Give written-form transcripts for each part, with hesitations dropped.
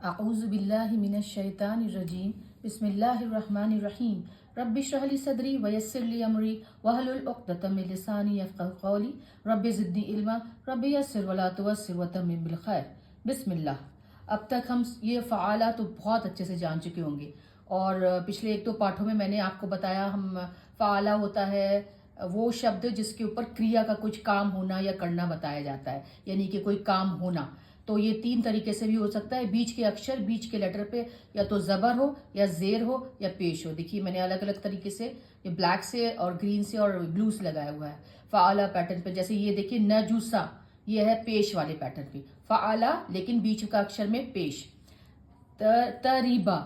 अऊज़ु बिल्लाहि मिनश शैतानिर रजीम बिस्मिल्लाहिर रहमानिर रहीम रब्बि इश्रह ली सदरी वयस्सिर ली अमरी वहलुल उक़दतम मिन लिसानी यफ़क़हू क़ौली रब्बि ज़िदनी इल्मा रब्बि यस्सिर वला तुअस्सिर वतम्मिम बिल खैर। बिस्मिल्लाह। अब तक हम ये फ़आला तो बहुत अच्छे से जान चुके होंगे और पिछले एक दो पाठों में मैंने आपको बताया हम फ़आला होता है वो शब्द जिसके ऊपर क्रिया का कुछ काम होना या करना बताया जाता है, यानी कि कोई काम होना। तो ये तीन तरीके से भी हो सकता है, बीच के अक्षर, बीच के लेटर पे या तो ज़बर हो या ज़ेर हो या पेश हो। देखिए मैंने अलग अलग तरीके से ये ब्लैक से और ग्रीन से और ब्लू से लगाया हुआ है फ़आला पैटर्न पे। जैसे ये देखिए नजूसा, ये है पेश वाले पैटर्न पे फ़आला, लेकिन बीच का अक्षर में पेश। तरीबा,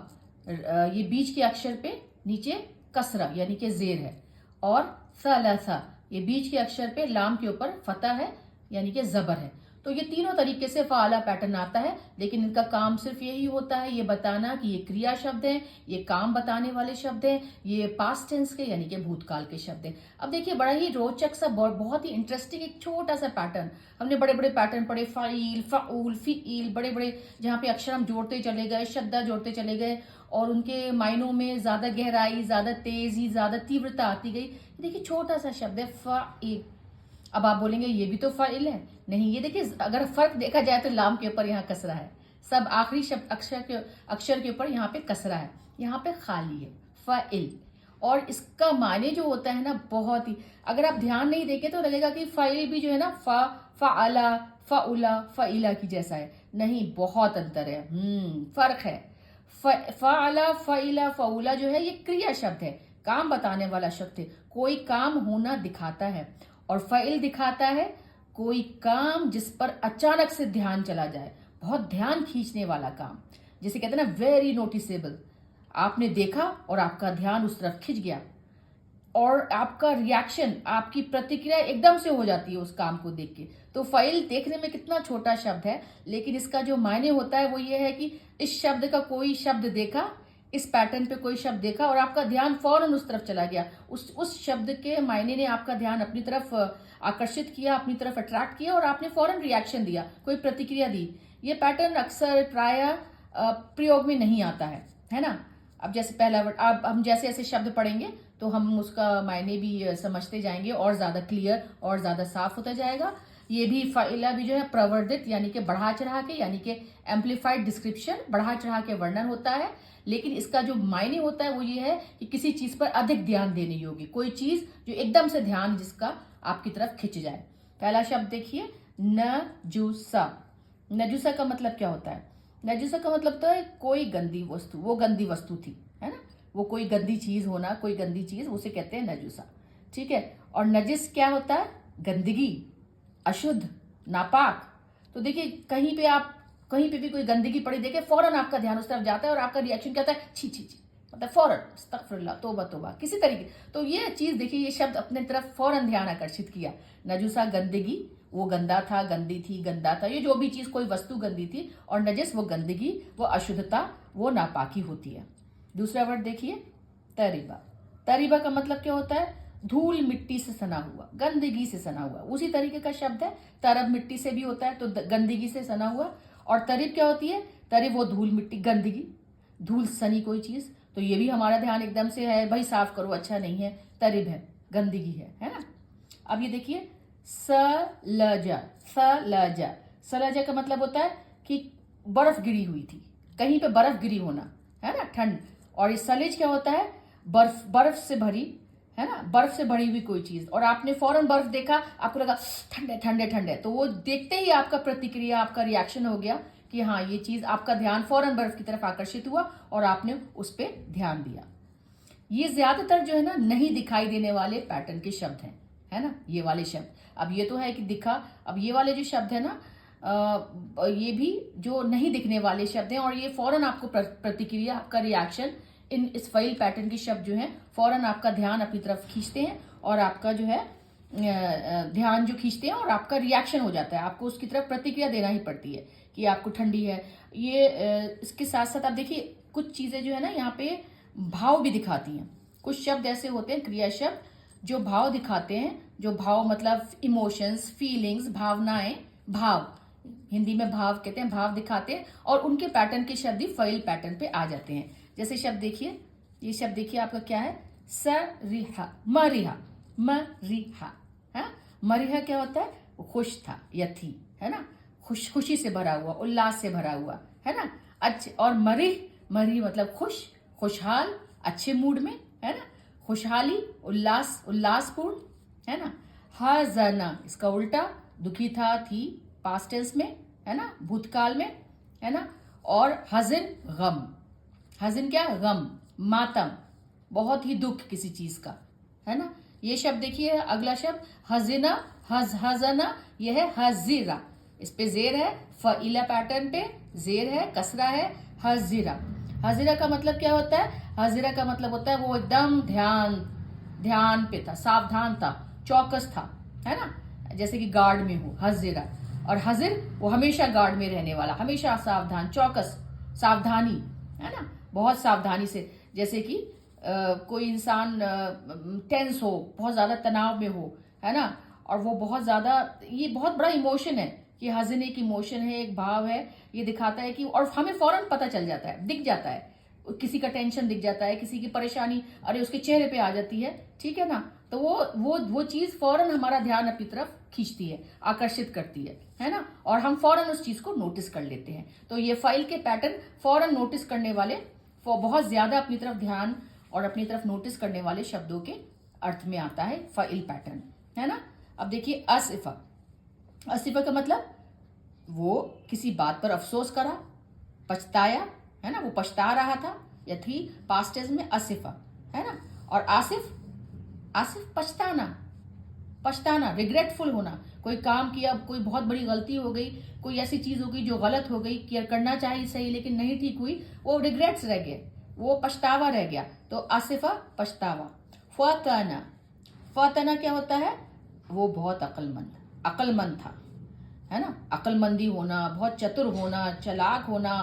ये बीच के अक्षर पे नीचे कसरा यानी कि ज़ेर है। और सलासा, ये बीच के अक्षर पे लाम के ऊपर फतह है यानी कि ज़बर है। तो ये तीनों तरीके से फ़आला पैटर्न आता है, लेकिन इनका काम सिर्फ यही होता है ये बताना कि ये क्रिया शब्द हैं, ये काम बताने वाले शब्द हैं, ये पास्ट टेंस के यानी कि भूतकाल के शब्द हैं। अब देखिए बड़ा ही रोचक सा, बहुत ही इंटरेस्टिंग एक छोटा सा पैटर्न। हमने बड़े बड़े पैटर्न पढ़े, फ़ाइल, फ़ाउल, फ़ीइल, बड़े बड़े जहाँ पे अक्षर हम जोड़ते चले गए, शब्द जोड़ते चले गए और उनके मायनों में ज्यादा गहराई, ज्यादा तेजी, ज्यादा तीव्रता आती गई। देखिए छोटा सा शब्द है फ़ाइल। अब आप बोलेंगे ये भी तो फ़ाइल है। नहीं, ये देखिए अगर फर्क देखा जाए तो लाम के ऊपर यहाँ कसरा है, सब आखिरी शब्द अक्षर के ऊपर यहाँ पे कसरा है, यहाँ पे खाली है फ़ाइल। और इसका माने जो होता है ना बहुत ही, अगर आप ध्यान नहीं देंगे तो लगेगा कि फ़ाइल भी जो है ना फ़ाअला, फ़ाउला, फ़ाइला की जैसा है। नहीं, बहुत अंतर है, फर्क है। फ़ाअला, फ़ाइला, फ़ाउला जो है ये क्रिया शब्द है, काम बताने वाला शब्द है, कोई काम होना दिखाता है। और फ़ाइल दिखाता है कोई काम जिस पर अचानक से ध्यान चला जाए, बहुत ध्यान खींचने वाला काम, जिसे कहते हैं ना वेरी नोटिसेबल। आपने देखा और आपका ध्यान उस तरफ खिंच गया और आपका रिएक्शन, आपकी प्रतिक्रिया एकदम से हो जाती है उस काम को देख के। तो फ़ाइल देखने में कितना छोटा शब्द है, लेकिन इसका जो मायने होता है वो ये है कि इस शब्द का कोई शब्द देखा, इस पैटर्न पे कोई शब्द देखा और आपका ध्यान फौरन उस तरफ चला गया, उस शब्द के मायने ने आपका ध्यान अपनी तरफ आकर्षित किया, अपनी तरफ अट्रैक्ट किया और आपने फौरन रिएक्शन दिया, कोई प्रतिक्रिया दी। ये पैटर्न अक्सर प्राय प्रयोग में नहीं आता है ना। अब जैसे पहला वर्ड, अब हम जैसे ऐसे शब्द पढ़ेंगे तो हम उसका मायने भी समझते जाएंगे और ज्यादा क्लियर और ज्यादा साफ होता जाएगा। ये भी फ़ाइला भी जो है प्रवर्धित यानी कि बढ़ा चढ़ा के, यानी कि एम्पलीफाइड डिस्क्रिप्शन, बढ़ा चढ़ा के वर्णन होता है। लेकिन इसका जो मायने होता है वो ये है कि किसी चीज पर अधिक ध्यान देने योग्य, कोई चीज जो एकदम से ध्यान जिसका आपकी तरफ खिंच जाए। पहला शब्द देखिए नजूसा। नजूसा का मतलब क्या होता है? नजूसा का मतलब तो है कोई गंदी वस्तु, वो गंदी वस्तु थी, है ना, वो कोई गंदी चीज होना, कोई गंदी चीज, उसे कहते हैं नजूसा। ठीक है। और नजिस क्या होता है? गंदगी, अशुद्ध, नापाक। तो देखिए कहीं पे भी कोई गंदगी पड़ी देखे फौरन आपका ध्यान उस तरफ जाता है और आपका रिएक्शन क्या होता है? छी छी छी, मतलब फौरन अस्तगफिरुल्लाह, तौबा तौबा, किसी तरीके। तो ये चीज देखिए, ये शब्द अपने तरफ फौरन ध्यान आकर्षित किया। नजूसा गंदगी, वो गंदा था, गंदी थी, गंदा था, ये जो भी चीज, कोई वस्तु गंदी थी। और नजिस वो गंदगी, वो अशुद्धता, वो नापाकी होती है। दूसरा वर्ड देखिए तरीबा। तरीबा का मतलब क्या होता है? धूल मिट्टी से सना हुआ, गंदगी से सना हुआ, उसी तरीके का शब्द है। तरब मिट्टी से भी होता है, तो गंदगी से सना हुआ। और तरीब क्या होती है? तरीब वो धूल मिट्टी, गंदगी, धूल सनी कोई चीज। तो ये भी हमारा ध्यान एकदम से है, भाई साफ करो, अच्छा नहीं है, तरीब है, गंदगी है ना। अब ये देखिए सलजा। सलजा, सलजा का मतलब होता है कि बर्फ गिरी हुई थी, कहीं पे बर्फ गिरी होना, है ना, ठंड। और ये सलेज क्या होता है? बर्फ से भरी, है ना, बर्फ से भरी हुई कोई चीज। और आपने फौरन बर्फ देखा, आपको लगा ठंडे ठंडे ठंडे, तो वो देखते ही आपका प्रतिक्रिया, आपका रिएक्शन हो गया कि हाँ ये चीज, आपका ध्यान फौरन बर्फ की तरफ आकर्षित हुआ और आपने उस पर ध्यान दिया। ये ज्यादातर जो है ना नहीं दिखाई देने वाले पैटर्न के शब्द हैं, है ना, ये वाले शब्द। अब ये तो है कि दिखा, अब ये वाले जो शब्द है ना, ये भी जो नहीं दिखने वाले शब्द हैं और ये फौरन आपको प्रतिक्रिया, आपका रिएक्शन, इस फ़ाइल पैटर्न के शब्द जो हैं फौरन आपका ध्यान अपनी तरफ खींचते हैं और आपका जो है ध्यान जो खींचते हैं और आपका रिएक्शन हो जाता है, आपको उसकी तरफ प्रतिक्रिया देना ही पड़ती है कि आपको ठंडी है। ये इसके साथ साथ आप देखिए कुछ चीजें जो है ना यहाँ पे भाव भी दिखाती हैं। कुछ शब्द ऐसे होते हैं, क्रिया शब्द, जो भाव दिखाते हैं, जो भाव मतलब इमोशंस, फीलिंग्स, भावनाएं, भाव, हिंदी में भाव कहते हैं, भाव दिखाते हैं, और उनके पैटर्न के शब्द ही फ़इल पैटर्न पे आ जाते हैं। जैसे शब्द देखिए, ये शब्द देखिए आपका क्या है, सरिहा, मरिहा, मरिहा है। मरिहा क्या होता है, वो खुश था या थी, है ना, खुशी से भरा हुआ, उल्लास से भरा हुआ, है ना। अच्छा, और मरिह, मरिह मतलब खुश, खुशहाल, अच्छे मूड में, है ना, खुशहाली, उल्लास, उल्लासपूर्ण, है ना। हज़ना इसका उल्टा, दुखी था, थी, पास्ट टेंस में, है ना, भूतकाल में, है ना। और हज़न गम, हज़न क्या, गम, मातम, बहुत ही दुख किसी चीज का, है ना। ये शब्द देखिए, अगला शब्द हज़िना, हज़ना, यह है हज़िरा, इस पे जेर है, फ़इला पैटर्न पे जेर है, कसरा है, हज़िरा। हज़िरा का मतलब क्या होता है, हज़िरा का मतलब होता है वो एकदम ध्यान पे था, सावधान था, चौकस था, है ना, जैसे कि गार्ड में हो, हज़िरा। और हज़िर वो हमेशा गार्ड में रहने वाला, हमेशा सावधान, चौकस, सावधानी, है ना, बहुत सावधानी से। जैसे कि कोई इंसान टेंस हो, बहुत ज्यादा तनाव में हो, है ना, और वो बहुत ज्यादा, ये बहुत बड़ा इमोशन है, कि हज़न एक इमोशन है, एक भाव है, ये दिखाता है कि, और हमें फौरन पता चल जाता है, दिख जाता है, किसी का टेंशन दिख जाता है, किसी की परेशानी अरे उसके चेहरे पे आ जाती है, ठीक है ना। तो वो चीज फौरन हमारा ध्यान अपनी तरफ खींचती है, आकर्षित करती है ना, और हम फौरन उस चीज को नोटिस कर लेते हैं। तो ये फ़इल के पैटर्न फौरन नोटिस करने वाले, बहुत ज्यादा अपनी तरफ ध्यान और अपनी तरफ नोटिस करने वाले शब्दों के अर्थ में आता है फ़इल पैटर्न, है ना। अब देखिए असिफा, असिफा का मतलब वो किसी बात पर अफसोस करा, पछताया, है ना, वो पछता रहा था या थी, पास्ट टेंस में असिफा, है ना। और आसिफ, आसिफ पछताना, पछताना, रिग्रेटफुल होना, कोई काम किया, कोई बहुत बड़ी गलती हो गई, कोई ऐसी चीज हो गई जो गलत हो गई, कि करना चाहिए सही लेकिन नहीं ठीक हुई, वो रिग्रेट्स रह गए, वो पछतावा रह गया, तो आसिफा पछतावा। फतना, फतना क्या होता है, वो बहुत अक्लमंद, अक्लमंद था, है ना, अक्लमंदी होना, बहुत चतुर होना, चालाक होना,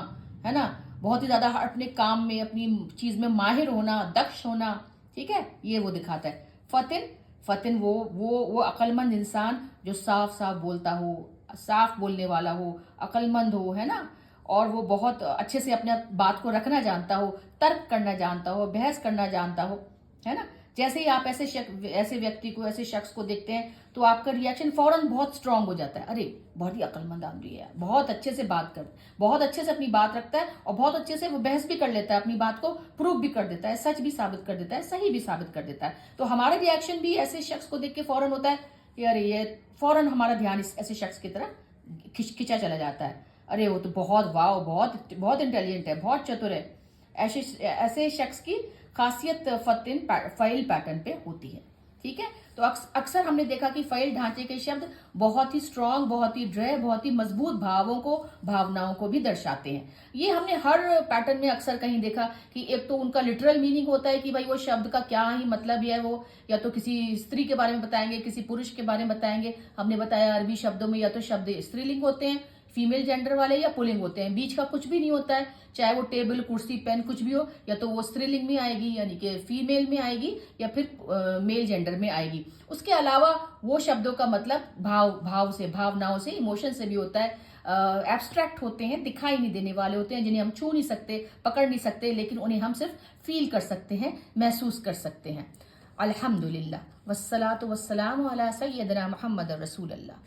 है ना, बहुत ही ज्यादा अपने काम में, अपनी चीज में माहिर होना, दक्ष होना, ठीक है, ये वो दिखाता है। फतिन, फतिन वो अक्लमंद इंसान जो साफ साफ बोलता हो, साफ बोलने वाला हो, अक्लमंद हो, है ना, और वो बहुत अच्छे से अपने बात को रखना जानता हो, तर्क करना जानता हो, बहस करना जानता हो, है ना। जैसे ही आप ऐसे व्यक्ति को, ऐसे शख्स को देखते हैं, तो आपका रिएक्शन फौरन बहुत स्ट्रांग हो जाता है, अरे बहुत ही अक्लमंद आदमी है, बहुत अच्छे से बात कर, बहुत अच्छे से अपनी बात रखता है, और बहुत अच्छे से वो बहस भी कर लेता है, अपनी बात को प्रूव भी कर देता है, सच भी साबित कर देता है, सही भी साबित कर देता है। तो हमारा रिएक्शन भी ऐसे शख्स को देख के फौरन होता है कि अरे ये, फौरन हमारा ध्यान ऐसे शख्स की तरफ खिंचा चला जाता है, अरे वो तो बहुत वाव, बहुत बहुत इंटेलिजेंट है, बहुत चतुर है। ऐसे शख्स की खासियत फ़इल पैटर्न पे होती है, ठीक है। तो अक्सर हमने देखा कि फ़इल ढांचे के शब्द बहुत ही स्ट्रांग, बहुत ही दृढ़, बहुत ही मजबूत भावों को, भावनाओं को भी दर्शाते हैं। ये हमने हर पैटर्न में अक्सर कहीं देखा कि एक तो उनका लिटरल मीनिंग होता है कि भाई वो शब्द का क्या ही मतलब है, वो या तो किसी स्त्री के बारे में बताएंगे, किसी पुरुष के बारे में बताएंगे। हमने बताया अरबी शब्दों में या तो शब्द स्त्रीलिंग होते हैं, फीमेल जेंडर वाले, या पुलिंग होते हैं, बीच का कुछ भी नहीं होता है, चाहे वो टेबल, कुर्सी, पेन कुछ भी हो, या तो वो स्त्रीलिंग में आएगी यानी कि फीमेल में आएगी, या फिर मेल जेंडर में आएगी। उसके अलावा वो शब्दों का मतलब भाव से, भावनाओं से, इमोशन से भी होता है। एब्स्ट्रैक्ट होते हैं, दिखाई नहीं देने वाले होते हैं, जिन्हें हम छू नहीं सकते, पकड़ नहीं सकते, लेकिन उन्हें हम सिर्फ फील कर सकते हैं, महसूस कर सकते हैं। अल्हम्दुलिल्लाह, वस्सलातु वस्सलामु अला सय्यदिना मुहम्मद रसूलुल्लाह।